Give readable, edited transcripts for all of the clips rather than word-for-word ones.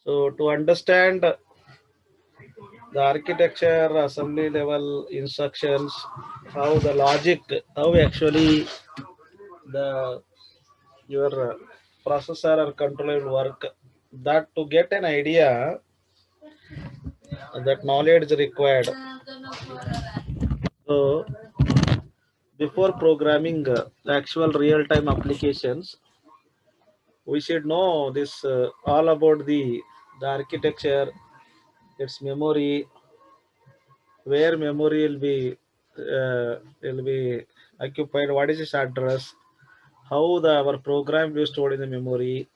So to understand the architecture, assembly level instructions, how the logic, how actually the your processor or controller will work, that to get an idea, that knowledge is required. So before programming actual real-time applications, we should know this all about the architecture, its memory, where memory will be occupied, what is its address, how the our program will be stored in the memory,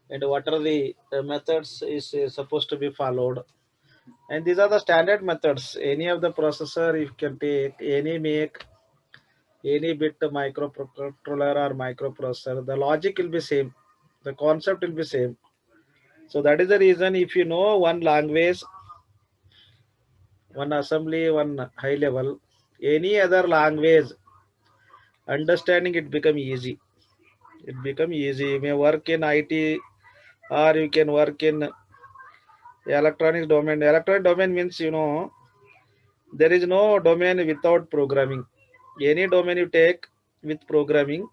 and what are the methods is supposed to be followed. And these are the standard methods. Any of the processor you can take, any make, any bit microcontroller or microprocessor, the logic will be same, the concept will be same. So that is the reason, if you know one language, one assembly, one high level, any other language, understanding it become easy. It become easy. You may work in IT, or you can work in electronics domain. Electronic domain means, there is no domain without programming. Any domain you take with programming,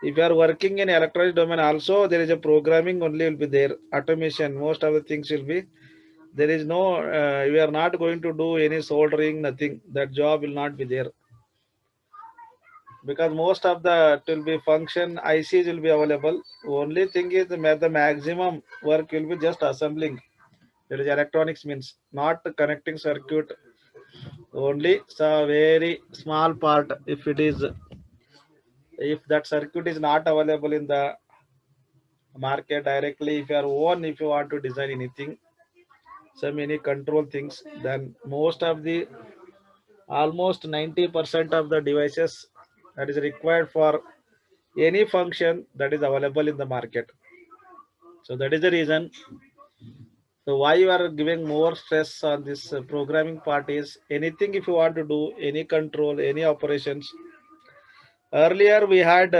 if you are working in electronic domain also, there is a programming only will be there. Automation, most of the things will be. There is no, we are not going to do any soldering, nothing. That job will not be there. Because most of the it will be function ICs will be available. Only thing is the maximum work will be just assembling. That is electronics means not connecting circuit. Only so very small part. If that circuit is not available in the market directly, if you are own, if you want to design anything, some any control things, then most of the almost 90% of the devices that is required for any function that is available in the market. So that is the reason. So why you are giving more stress on this programming part is, anything if you want to do any control, any operations. Earlier we had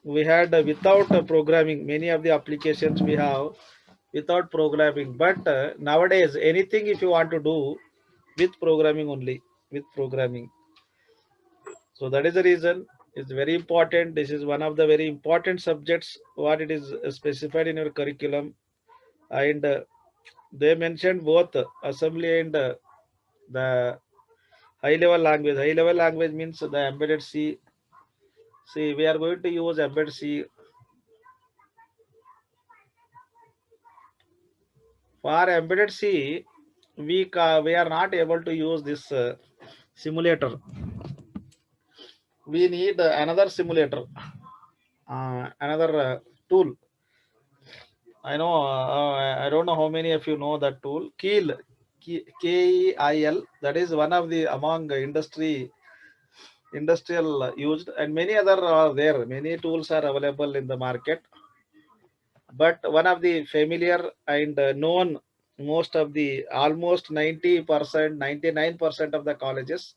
without programming, many of the applications we have without programming. But nowadays anything if you want to do with programming only, with programming. So that is the reason it's very important. This is one of the very important subjects what it is specified in your curriculum. And they mentioned both assembly and the high level language. High level language means the embedded C. See, we are going to use embedded C. For embedded C, we are not able to use this simulator. We need another simulator, another tool. I know. I don't know how many of you know that tool. Keel, KEIL. That is one of the among industrial used, and many other are there. Many tools are available in the market. But one of the familiar and known, most of the almost 90%, 99% of the colleges,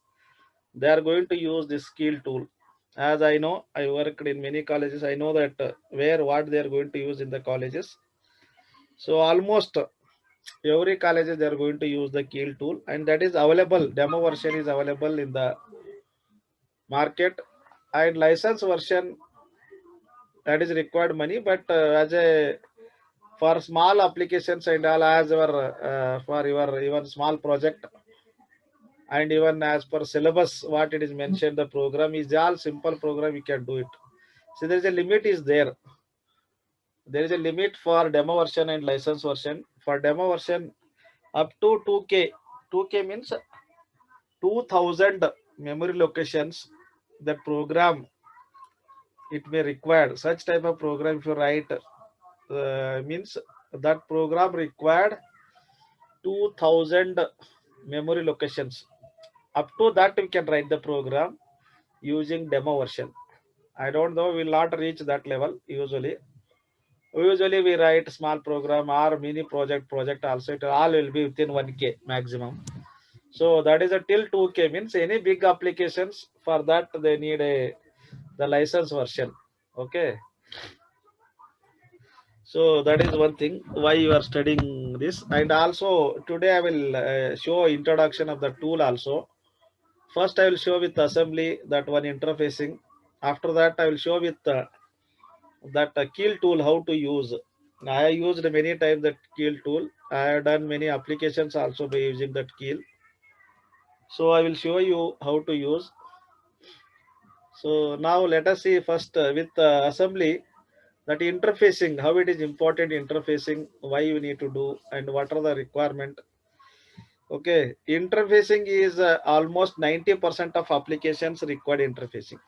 they are going to use this skill tool. As I know, I worked in many colleges. I know that where what they are going to use in the colleges. So almost every college they are going to use the Keel tool, and that is available. Demo version is available in the market, and license version, that is required money. But as a for small applications and all, as your for your even small project, and even as per syllabus what it is mentioned, the program is all simple program, you can do it. So there is a limit is there. There is a limit for demo version and license version. For demo version, up to 2K. 2K means 2000 memory locations. That program it may require such type of program. If you write, means that program required 2000 memory locations. Up to that we can write the program using demo version. I don't know, we will not reach that level usually. Usually we write small program or mini project also, it all will be within 1K maximum. So that is a till 2K means any big applications, for that they need the license version. Okay. So that is one thing why you are studying this. And also today I will show introduction of the tool also. First I will show with assembly, that one interfacing. After that I will show with that kill tool, how to use. I used many times that kill tool. I have done many applications also by using that kill. So I will show you how to use. So now let us see first with assembly, that interfacing, how it is important interfacing, why you need to do, and what are the requirement. Okay, interfacing is almost 90% of applications required interfacing.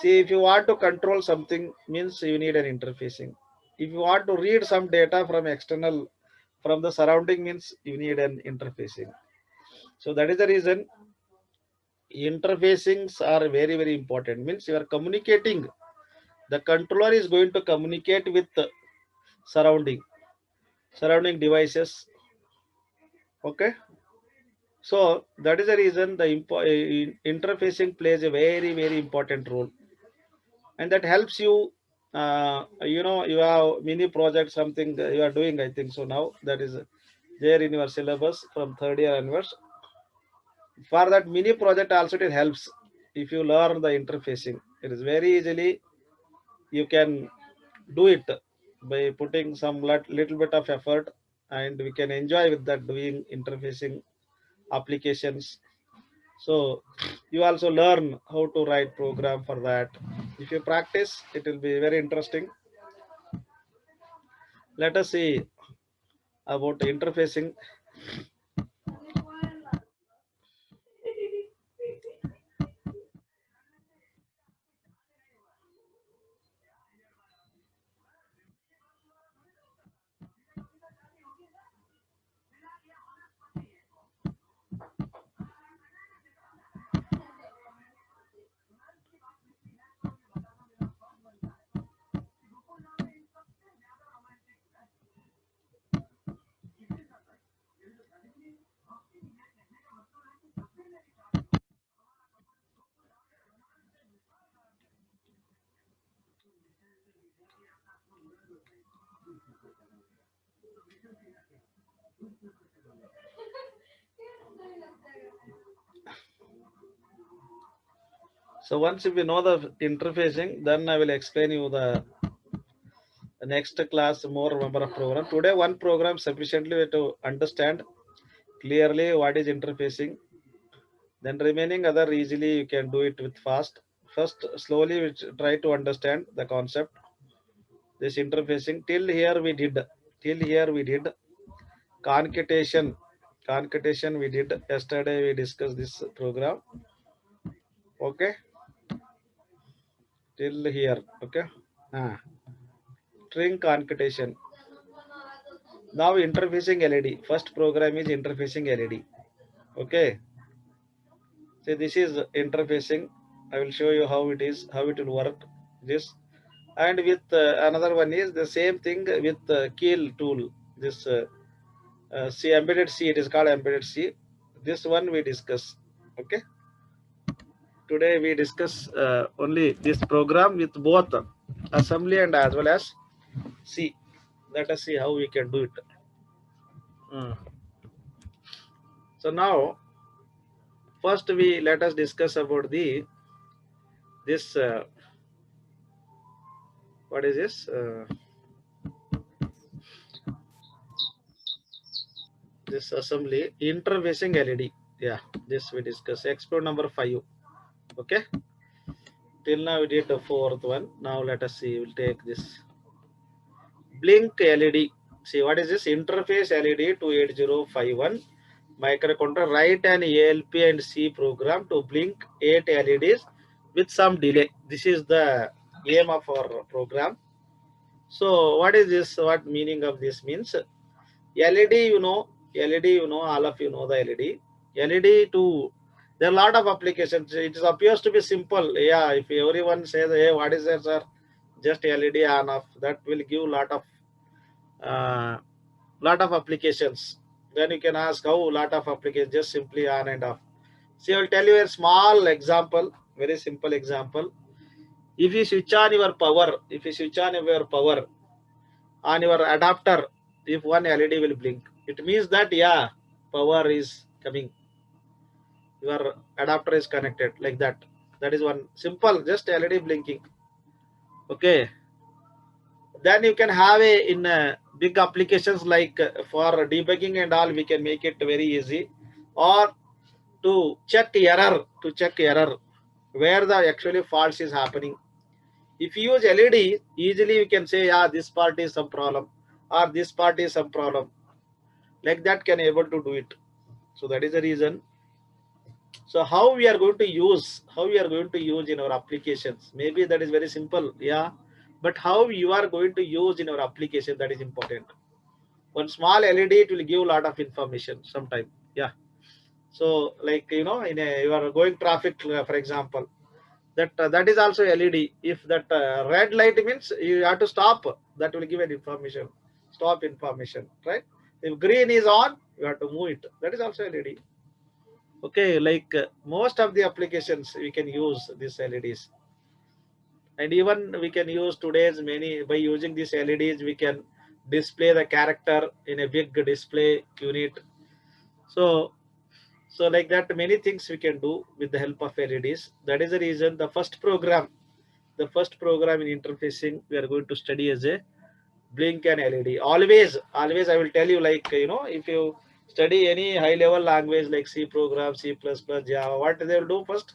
See, if you want to control something, means you need an interfacing. If you want to read some data from external, from the surrounding, means you need an interfacing. So that is the reason interfacings are very, very important. Means you are communicating. The controller is going to communicate with the surrounding devices. Okay. So that is the reason the interfacing plays a very, very important role, and that helps you. You have mini project, something you are doing, I think so. Now that is there in your syllabus from third year onwards. For that mini project also it helps. If you learn the interfacing, it is very easily you can do it by putting some little bit of effort, and we can enjoy with that doing interfacing applications. So you also learn how to write program for that. If you practice, it will be very interesting. Let us see about interfacing. So once if you know the interfacing, then I will explain you the next class more number of program. Today one program sufficiently to understand clearly what is interfacing. Then remaining other easily you can do it with fast. First slowly we try to understand the concept. This interfacing till here we did concatenation. Concatenation we did yesterday. We discussed this program. Okay, till here. Okay, string concatenation. Now interfacing LED. First program is interfacing LED. Okay, so this is interfacing. I will show you how it is, how it will work. This, and with another one is the same thing with kill tool. This C, embedded C. It is called embedded C. This one we discuss. Okay. Today we discuss only this program with both assembly and as well as C. Let us see how we can do it. Mm. So now, first we let us discuss about the this what is this this assembly interfacing LED. Yeah, this we discuss. Explore number 5. Okay. Till now we did the fourth one. Now let us see. We'll take this blink LED. See what is this interface LED 28051 microcontroller. Write an ALP and C program to blink 8 LEDs with some delay. This is the aim of our program. So what is this? What meaning of this means? LED, all of you know the LED. LED to there are a lot of applications. It appears to be simple. Yeah, if everyone says, hey, what is that, sir? Just LED on off. That will give uh, lot of applications. Then you can ask how lot of applications, just simply on and off. See, I will tell you a small example, very simple example. If you switch on your power, on your adapter, if one LED will blink, it means that yeah, power is coming, your adapter is connected, like that. That is one simple, just LED blinking. Okay, then you can have a in big applications like for debugging and all, we can make it very easy, or to check error where the actually faults is happening. If you use LED, easily you can say, yeah, this part is some problem, or this part is some problem, like that can able to do it. So that is the reason. So how we are going to use, in our applications, maybe that is very simple, yeah, but how you are going to use in our application, that is important. One small LED, it will give a lot of information sometime, yeah. So like, in a, you are going traffic, for example, that is also LED. If that red light means you have to stop, that will give an information, stop information, right? If green is on, you have to move it, that is also LED. Okay, like most of the applications we can use these LEDs, and even we can use today's many, by using these LEDs we can display the character in a big display unit. So like that, many things we can do with the help of LEDs. That is the reason the first program in interfacing we are going to study as a blink and LED. Always I will tell you, like, if you study any high level language like C program, C++, Java, what they will do first?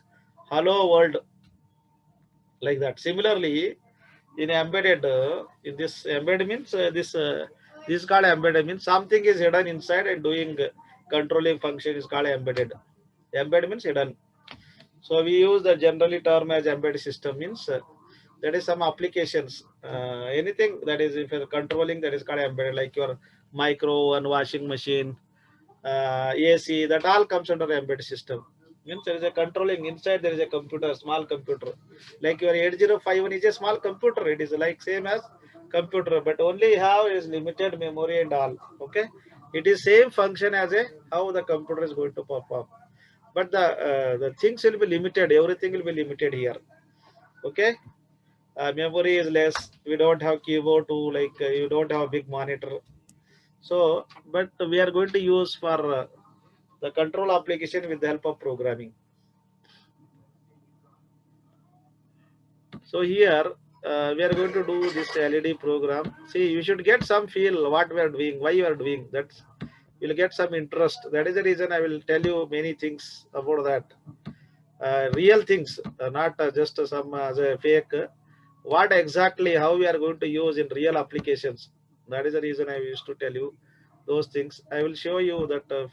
Hello world, like that. Similarly, in embedded, in this embedded means this is called embedded, means something is hidden inside and doing controlling function is called embedded. Embedded means hidden. So we use the generally term as embedded system, means that is some applications, anything that is, if you're controlling, that is called embedded, like your micro and washing machine, AC, that all comes under embedded system. Means there is a controlling inside, there is a computer, small computer, like your 8051 is a small computer, it is like same as computer, but only have is limited memory and all. Okay, it is same function as a how the computer is going to perform, but the things will be limited, everything will be limited here. Okay, memory is less, we don't have keyboard to, like, you don't have a big monitor. So but we are going to use for the control application with the help of programming. So here we are going to do this LED program. See, you should get some feel what we are doing, why you are doing, that's you'll get some interest. That is the reason I will tell you many things about that, real things, not just some as a fake, what exactly how we are going to use in real applications. That is the reason I used to tell you those things. I will show you that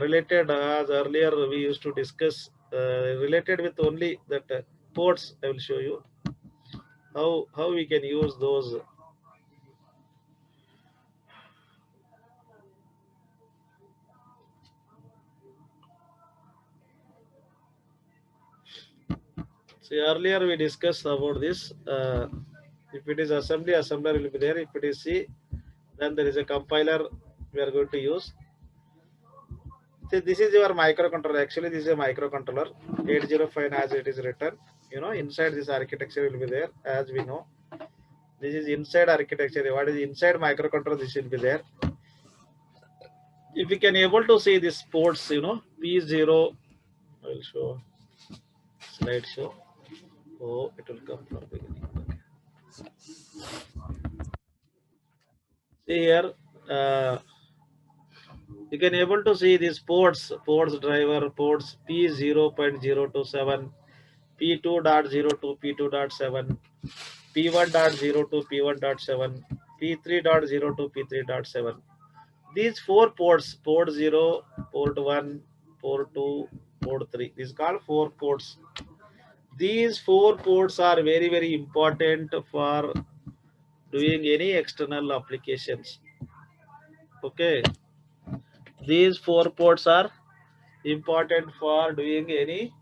related, as earlier we used to discuss, related with only that ports. I will show you how we can use those. See, earlier we discussed about this. If it is assembly, assembler will be there. If it is C, then there is a compiler we are going to use. See, this is your microcontroller. Actually, this is a microcontroller 805 as it is written. Inside this architecture will be there, as we know. This is inside architecture. What is inside microcontroller? This will be there. If you can able to see these ports, P0, I will show slide show. Oh, it will come from beginning. Okay. See here, uh, you can able to see these ports driver, ports P0.027, P2.02, P2.7, P1.02, P1.7, P3.02, P3.7. These four ports, port 0, port 1, port 2, port 3, these are called four ports. These four ports are very, very important for doing any external applications. Okay, these four ports are important for doing any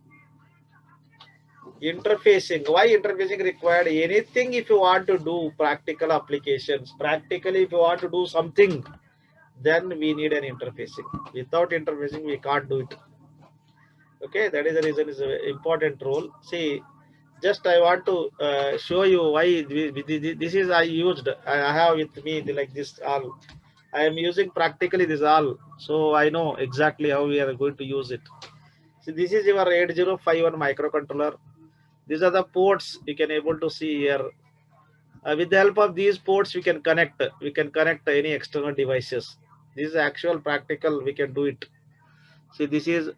interfacing. Why interfacing required? Anything if you want to do practical applications, practically if you want to do something, then we need an interfacing. Without interfacing, we can't do it. Okay, that is the reason is an important role. See, just I want to show you why this is I used. I have with me like this all. I am using practically this all, so I know exactly how we are going to use it. So this is your 8051 microcontroller. These are the ports you can able to see here. With the help of these ports, we can connect. We can connect any external devices. This is actual practical. We can do it. See, this is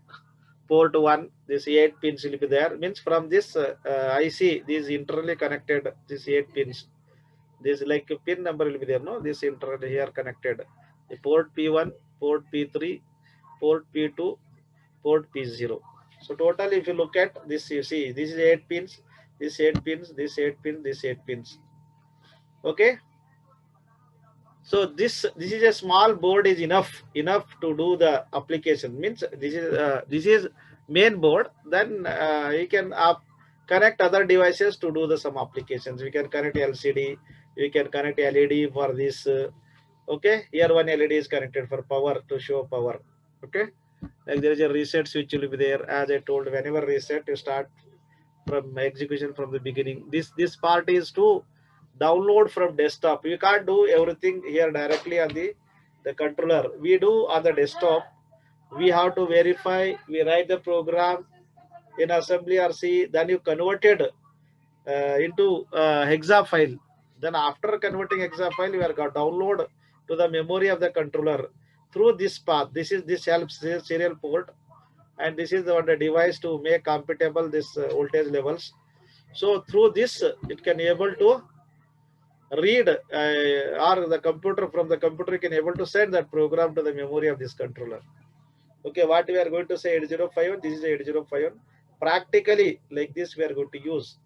port one. This 8 pins will be there. Means from this IC, these internally connected. These 8 pins. This like pin number will be there. No, this internally here connected. The port P1, port P3, port P2, port P0. So total, if you look at this, you see this is 8 pins. This 8 pins. This 8 pins. This 8 pins. Okay. So this is a small board is enough to do the application. Means this is main board. Then you can connect other devices to do the some applications. We can connect LCD. We can connect LED for this. Okay, here one LED is connected for power to show power. Okay, like there is a reset switch will be there. As I told, whenever reset, you start from execution from the beginning. This part is to download from desktop. You can't do everything here directly on the controller. We do on the desktop. We have to verify. We write the program in assembly or C. Then you converted into hexa file. Then after converting hexa file, you are got download to the memory of the controller through this path. This helps this serial port, and this is the device to make compatible this voltage levels. So through this, it can able to read or the computer from the computer can able to send that program to the memory of this controller. Okay, what we are going to say 8051, this is 8051. Practically like this we are going to use.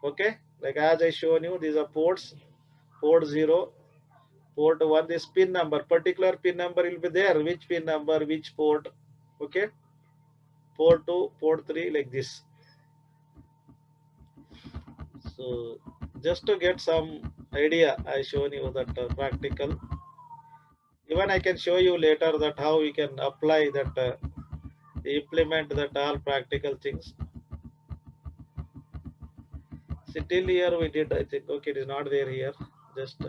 Okay, like as I shown you, these are ports, port 0, port 1, this pin number, particular pin number will be there, which pin number, which port. Okay, port 2, port 3, like this. So just to get some idea, I shown you that practical. Even I can show you later that how we can apply that, implement that all practical things. See, till here we did, I think. Okay, it is not there here. Just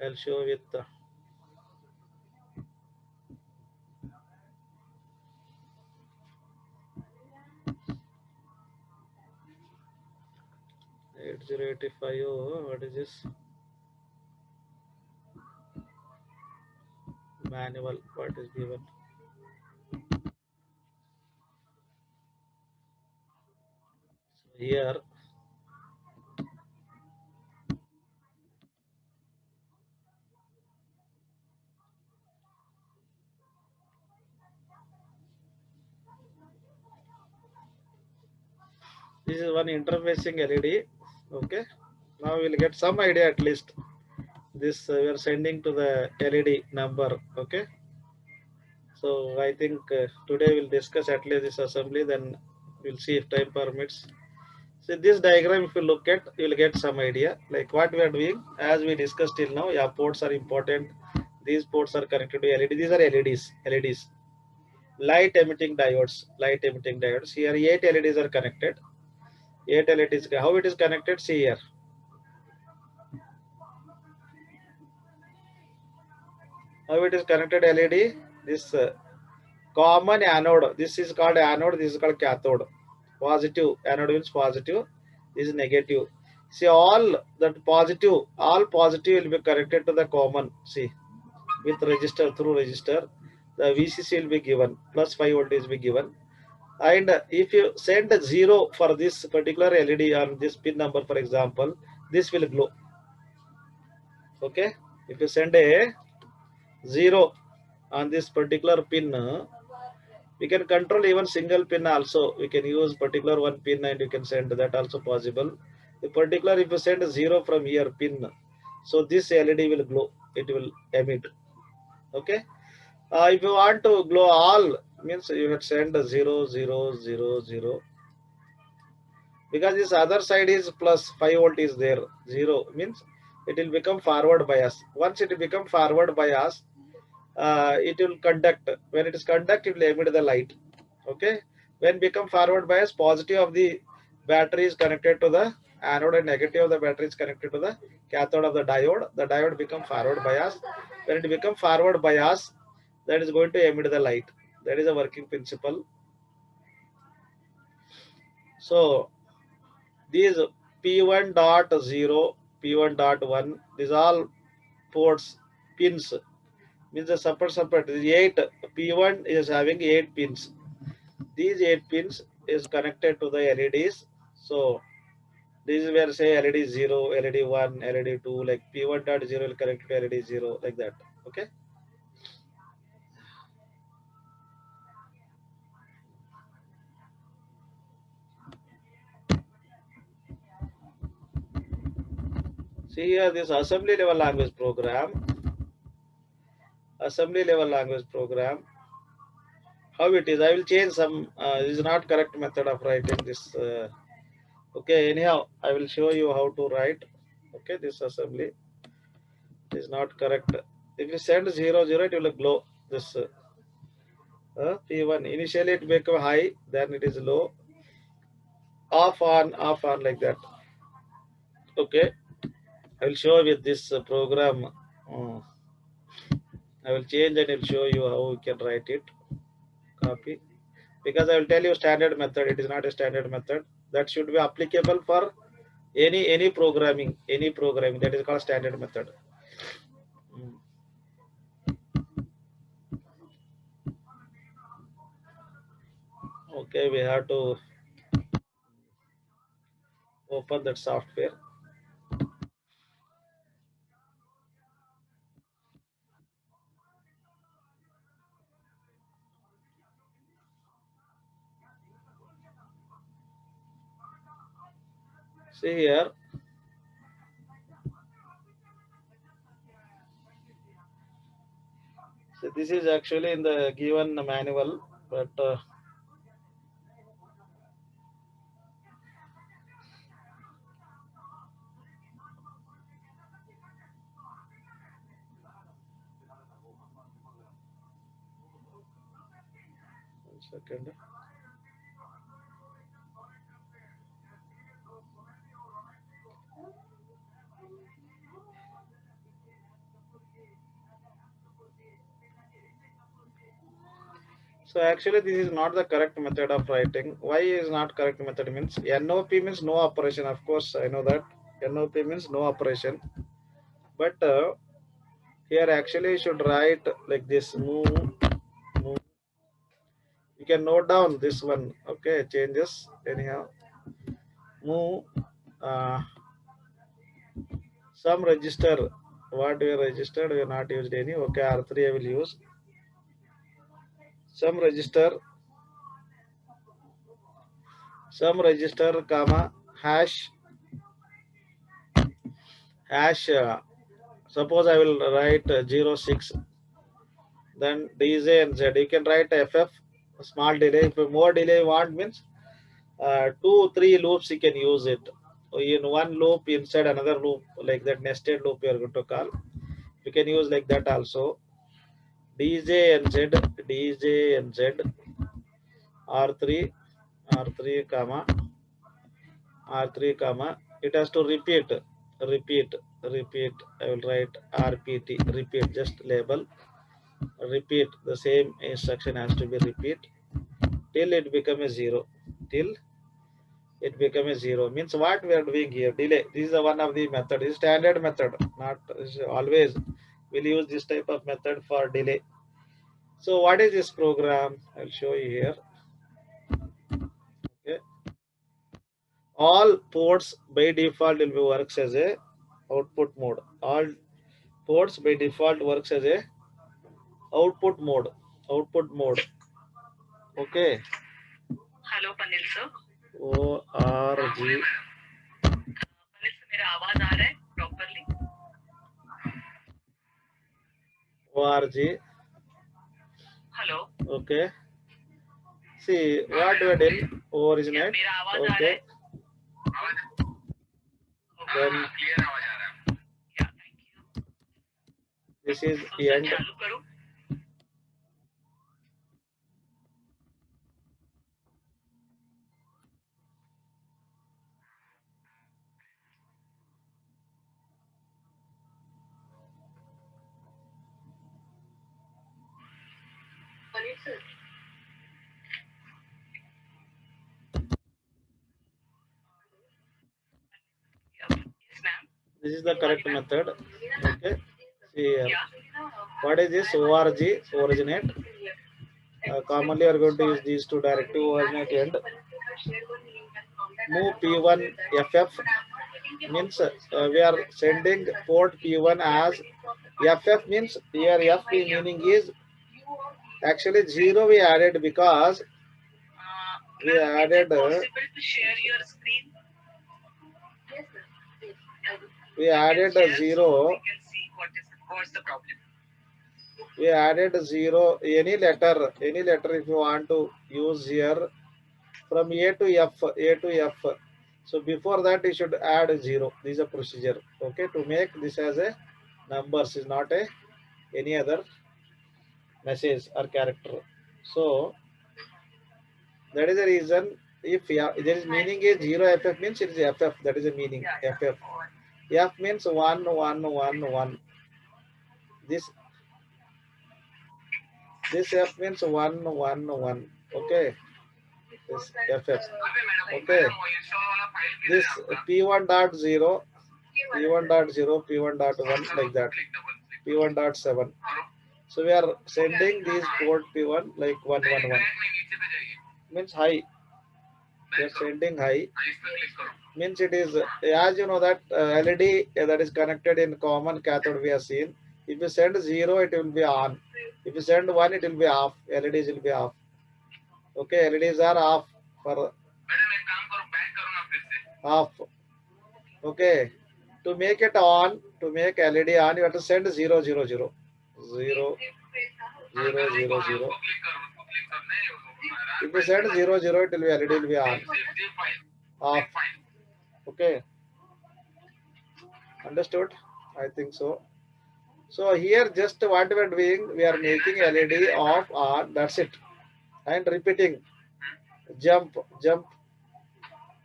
I'll show with 8085. Oh, what is this? Manual. What is given? So here, this is one interfacing LED. Okay, now we'll get some idea at least. This we are sending to the LED number. Okay, so I think today we'll discuss at least this assembly. Then we'll see if time permits. So this diagram, if you look at, you will get some idea like what we are doing. As we discussed till now, yeah, ports are important. These ports are connected to LED. These are LEDs, light emitting diodes, Here 8 LEDs are connected. 8 LEDs. How it is connected? See here. How it is connected LED? This common anode. This is called anode. This is called cathode. Positive. Anode means positive. This is negative. See all that positive. All positive will be connected to the common. See. With register, through register, the VCC will be given, plus 5 voltage will be given. And if you send a 0 for this particular LED on this pin number, for example, this will glow. Okay, if you send a 0 on this particular pin, we can control even single pin also. We can use particular one pin and you can send that also possible. The particular, if you send a 0 from here pin, so this LED will glow, it will emit. Okay, if you want to glow all, means you have send 0 0 0 0, because this other side is plus 5 volt is there. 0 means it will become forward bias. Once it will become forward bias, it will conduct. When it is conduct, it will emit the light. Okay, when become forward bias, positive of the battery is connected to the anode and negative of the battery is connected to the cathode of the diode become forward bias. When it become forward bias, that is going to emit the light. That is a working principle. So these P1.0, P1.1, these all ports, pins, means the separate. 8 P1 is having 8 pins. These 8 pins is connected to the LEDs. So this is where say LED 0, LED 1, LED 2, like P1.0 will connect to LED 0, like that. Okay. See here this assembly level language program. How it is? I will change some. This is not correct method of writing this. Okay. Anyhow, I will show you how to write. Okay. This assembly is not correct. If you send 0, 0, it will glow. This P1 initially it become high, then it is low. Off on like that. Okay. I will show with this program. I will change and I will show you how you can write it. Copy. Because I will tell you standard method. It is not a standard method. That should be applicable for any programming. That is called standard method. Mm. Okay, we have to open that software. See here. So this is actually in the given manual, but one second. So actually this is not the correct method of writing. Why is not correct method means NOP means no operation. Of course I know that NOP means no operation. But here actually you should write like this move. You can note down this one. Okay, changes anyhow. Move some register. What we registered, we have not used any. Okay, R3 I will use. Some register, comma, hash. Suppose I will write 06. Then DJ and Z. You can write FF, small delay. If more delay you want means 2, 3 loops you can use it. In one loop inside another loop, like that nested loop you are going to call. You can use like that also. DJ and Z, DJ and Z, R3, R3 comma, R3 comma. It has to repeat. I will write RPT, repeat, just label. Repeat, the same instruction has to be repeat till it become a 0. Till it become a 0 means what we are doing here, delay. This is the one of the method. This is standard method, not always we'll use this type of method for delay. So what is this program? I'll show you here. Okay. All ports by default will be works as a output mode. All ports by default works as a output mode. Okay. Hello Panil sir. ORG. Panil sir मेरा आवाज आ रहा है properly? ORG. Hello. Okay. See what we did originate. मेरा आवाज आ रहा है? Then क्लियर आवाज आ रहा है। या थैंक यू। this is तो the सर end. चालू करो। Yes, ma'am. This is the correct method. Okay. See here. Yeah. What is this org originate? Commonly, we are going to use these two directive originate and move P1 FF means we are sending port P1 as FF means here F meaning is actually 0 we added because we Ma'am, is added it possible to share your screen? we You can added share a so 0 we can see what's the problem. we added 0 any letter if you want to use here from A to F. So before that you should add 0. This is a procedure. Okay, to make this as a numbers is not a any other message or character. So that is the reason if there is meaning is 0 FF means it is FF. That is the meaning FF. F means 1 1 1 1. This F means 1 1 1. Okay. This FF. Okay. This P1 dot 0, P1 dot 0, P1 dot 1 like that. P1 dot 7. So we are sending these port P1 like 111. Means high. We are sending high. Means it is as you know that LED that is connected in common cathode we have seen. If you send 0, it will be on. If you send 1, it will be off. LEDs will be off. Okay, LEDs are off for off. Okay, to make it on, to make LED on, you have to send 0 0 0 0 0 0 0. If you send 0 0, it will be LED will be on. Off. Okay, understood? I think so. So here just what we are doing, we are making LED off on. That's it. And repeating. Jump, jump,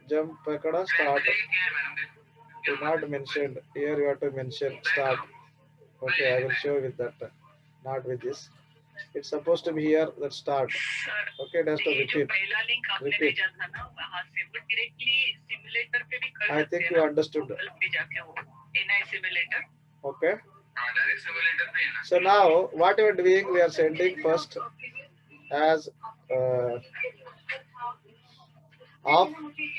jump. Ekkada start. Do not mentioned. Here you have to mention start. Okay, I will show with that. Not with this. It's supposed to be here. Let's start. Sir, Okay, that's to ये जो repeat. पहला link आपने Repeat. भेजा था ना वहाँ से वो डायरेक्टली सिमुलेटर पे भी कर I सकते think हैं you ना understood. गूगल पे जाके वो NI simulator Okay. Direct simulator पे है ना So now what we are doing, we are sending first as off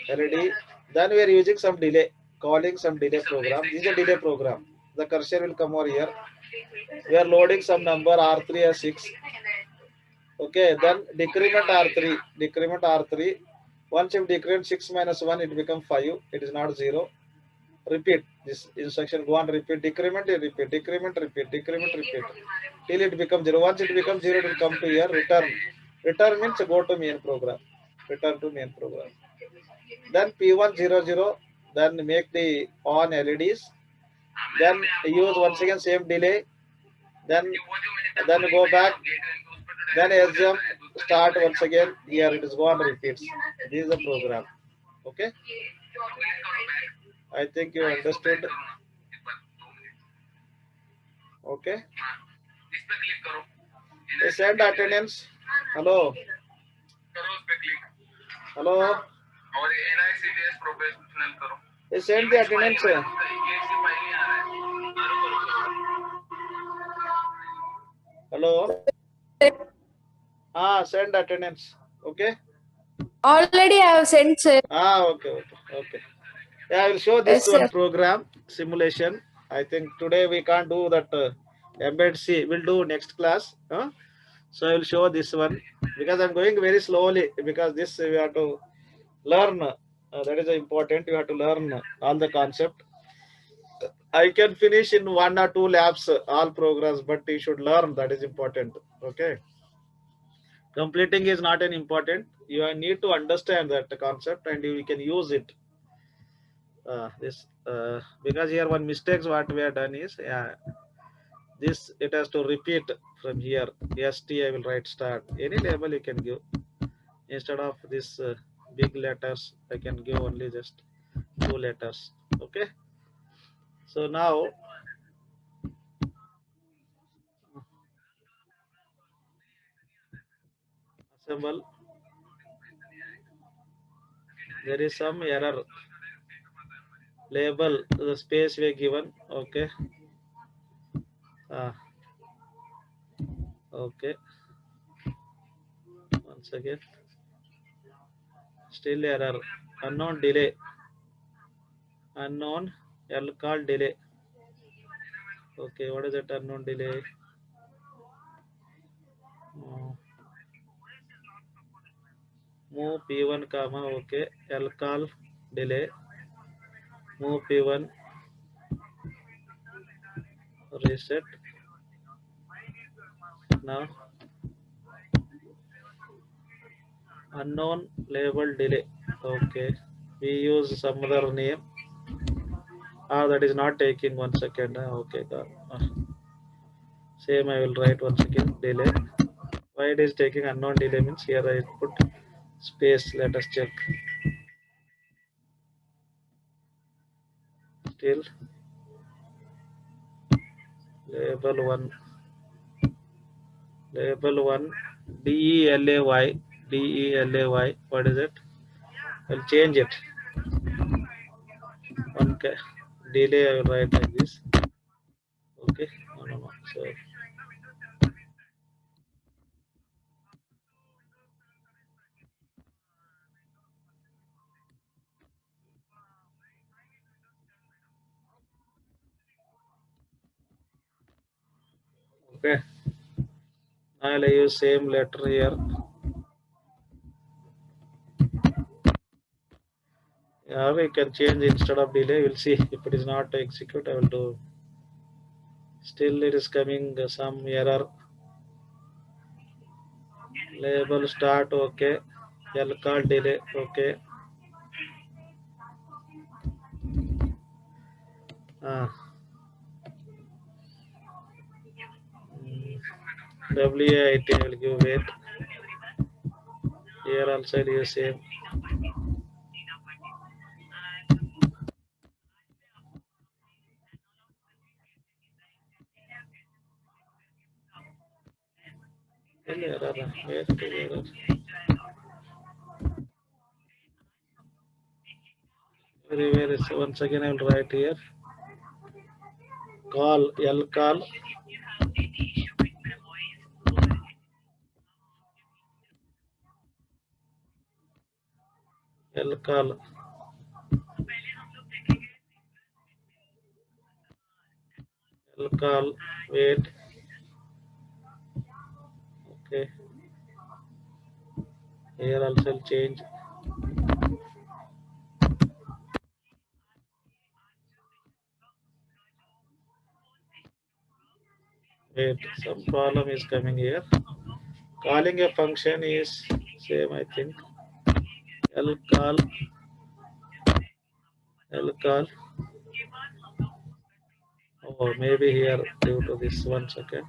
LED. Then we are using some delay, calling some delay program. This is a delay program. The cursor will come over here. We are loading some number R3 or 6. Okay, then decrement R3. Decrement R3. Once you decrement 6 minus 1, it becomes 5. It is not 0. Repeat this instruction. Go on, repeat. Decrement, repeat. Decrement, repeat. Decrement, repeat. Till it becomes 0. Once it becomes 0, it will come to here. Return. Return means go to main program. Return to main program. Then P100. Then make the on LEDs. Then use once again same delay. Then go back. Then assume start once again. Here it is go on repeats. This is the program. Okay. I think you understood. Okay. Send attendance. Hello. Hello. Send the attendance. Hello. Send attendance. Okay. Already I have sent, sir. Okay. Yeah, I will show this Yes, one sir. program simulation. I think today we can't do that embed C. We'll do next class. So I will show this one because I'm going very slowly because this we have to learn. That is important. You have to learn all the concept. I can finish in 1 or 2 labs all programs, but you should learn. That is important. Okay. Completing is not an important. You need to understand that concept and you can use it. Because here one mistakes what we have done is this it has to repeat from here. ST I will write start. Any label you can give instead of this big letters. I can give only just 2 letters. Okay. So now symbol. There is some error. Label the space we given. Okay. Okay. Once again. Still error. Unknown delay. Unknown L call delay. Okay. What is that unknown delay? Move P1 comma. Okay. L call delay. Move P1. Reset. Now unknown label delay. Okay, we use some other name. That is not taking 1 second. Okay, same I will write once again delay. Why it is taking unknown delay means here I put space. Let us check. Still label 1 DELAY. What is it? I'll change it. Okay, delay I will write like this. Okay, no. So okay, I'll use same letter here. Yeah, we can change instead of delay. We'll see if it is not to execute. I will do. Still, it is coming some error. Label start. Okay. L call delay. Okay. WAIT will give wait. Here also it is same. Error. Where it is error? Everywhere is once again I will write here. Call L call. L call. L call. Wait. Okay. Here also I'll change. Wait, some problem is coming here. Calling a function is same, I think. L call. Oh, maybe here due to this 1 second.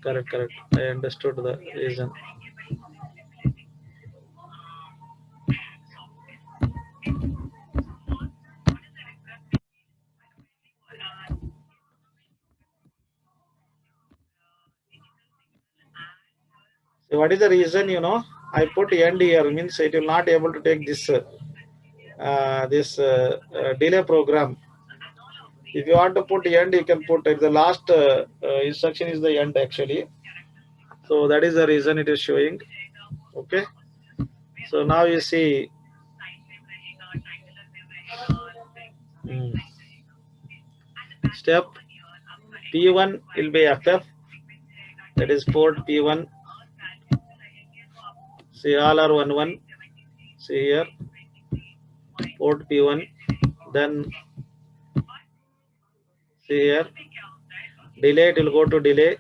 Correct. I understood the reason. So what is the reason? I put end here means it will not able to take this delay program. If you want to put end, you can put it. The last instruction is the end actually. So that is the reason it is showing. Okay. So now you see. Step P1 will be FF. That is port P1. See, all are 1 See here, port P1. Then see here, delay, it will go to delay.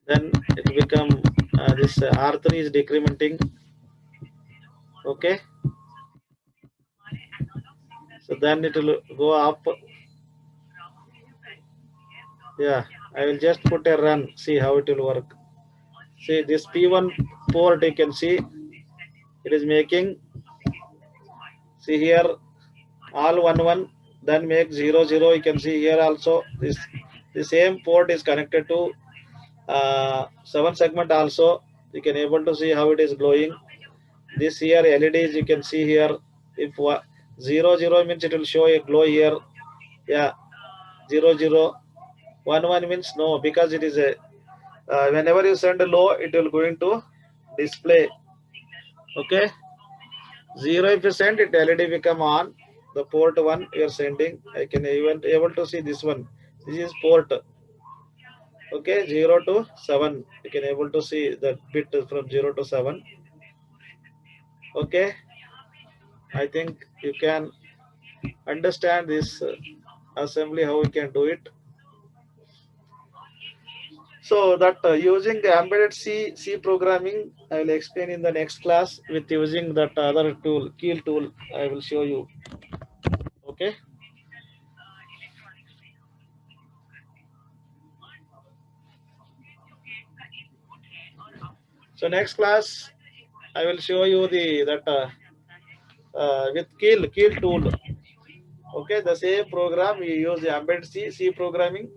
Then it will become this R3 is decrementing. Okay. So then it will go up. Yeah, I will just put a run. See how it will work. See this P1 port, you can see it is making. See here, all 1 then make 0 0. You can see here also the same port is connected to 7 segment also. You can able to see how it is glowing. This here LEDs you can see here. If 0 means it will show a glow here. Yeah, 0 1 means no, because it is a whenever you send a low, it will going to display. Okay, 0 if you send it, LED become on. The port 1 you are sending. I can even able to see this one. This is port. Okay, 0 to 7. You can able to see the bit from 0 to 7. Okay, I think you can understand this assembly how we can do it. So that using the embedded C programming, I will explain in the next class with using that other tool, Keel tool. I will show you. Okay. So next class, I will show you the that with Keel tool. Okay, the same program we use the embedded C programming.